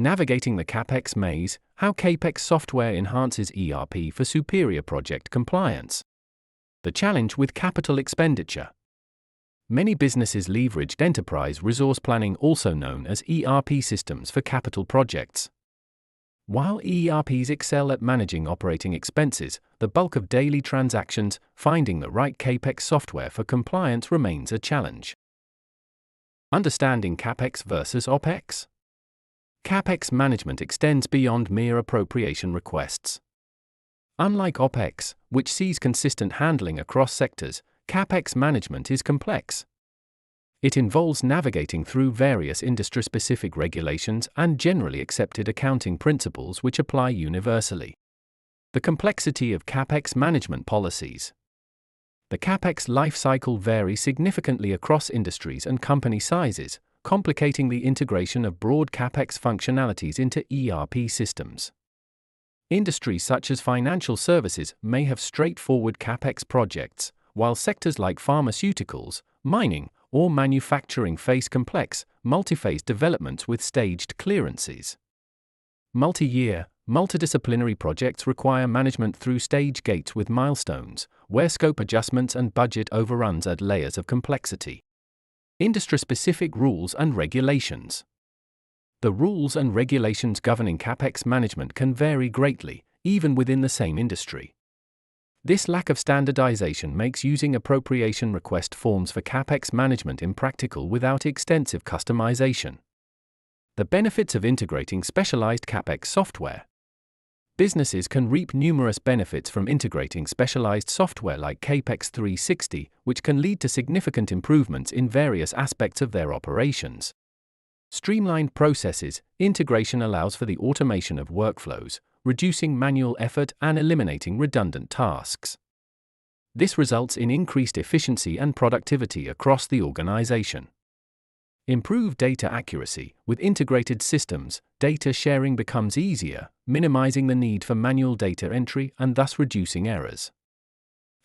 Navigating the Capex maze, how Capex software enhances ERP for superior project compliance. The challenge with capital expenditure. Many businesses leveraged enterprise resource planning, also known as ERP systems, for capital projects. While ERPs excel at managing operating expenses, the bulk of daily transactions, finding the right Capex software for compliance remains a challenge. Understanding Capex versus OpEx. Capex management extends beyond mere appropriation requests. Unlike OpEx, which sees consistent handling across sectors, Capex management is complex. It involves navigating through various industry-specific regulations and generally accepted accounting principles which apply universally. The complexity of Capex management policies. The Capex life cycle varies significantly across industries and company sizes, complicating the integration of broad Capex functionalities into ERP systems. Industries such as financial services may have straightforward Capex projects, while sectors like pharmaceuticals, mining, or manufacturing face complex, multi-phase developments with staged clearances. Multi-year, multidisciplinary projects require management through stage gates with milestones, where scope adjustments and budget overruns add layers of complexity. Industry-specific rules and regulations. The rules and regulations governing Capex management can vary greatly, even within the same industry. This lack of standardization makes using appropriation request forms for Capex management impractical without extensive customization. The benefits of integrating specialized Capex software. Businesses can reap numerous benefits from integrating specialized software like Capex 360, which can lead to significant improvements in various aspects of their operations. Streamlined processes. Integration allows for the automation of workflows, reducing manual effort and eliminating redundant tasks. This results in increased efficiency and productivity across the organization. Improved data accuracy. With integrated systems, data sharing becomes easier, minimizing the need for manual data entry and thus reducing errors.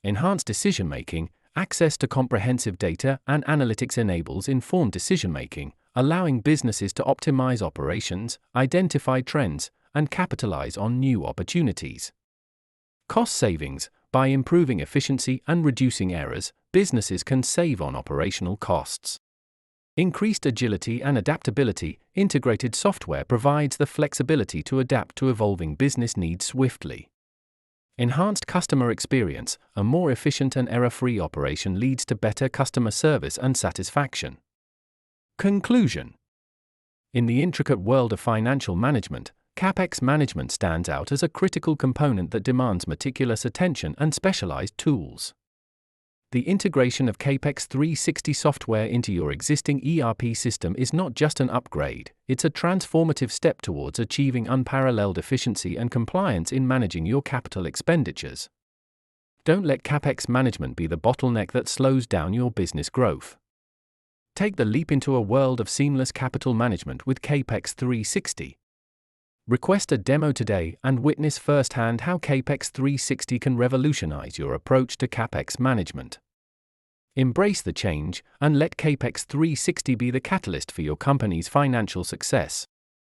Enhanced decision-making. Access to comprehensive data and analytics enables informed decision-making, allowing businesses to optimize operations, identify trends, and capitalize on new opportunities. Cost savings. By improving efficiency and reducing errors, businesses can save on operational costs. Increased agility and adaptability. Integrated software provides the flexibility to adapt to evolving business needs swiftly. Enhanced customer experience. A more efficient and error-free operation leads to better customer service and satisfaction. Conclusion. In the intricate world of financial management, Capex management stands out as a critical component that demands meticulous attention and specialized tools. The integration of Capex 360 software into your existing ERP system is not just an upgrade, it's a transformative step towards achieving unparalleled efficiency and compliance in managing your capital expenditures. Don't let Capex management be the bottleneck that slows down your business growth. Take the leap into a world of seamless capital management with Capex 360. Request a demo today and witness firsthand how Capex 360 can revolutionize your approach to Capex management. Embrace the change and let Capex 360 be the catalyst for your company's financial success.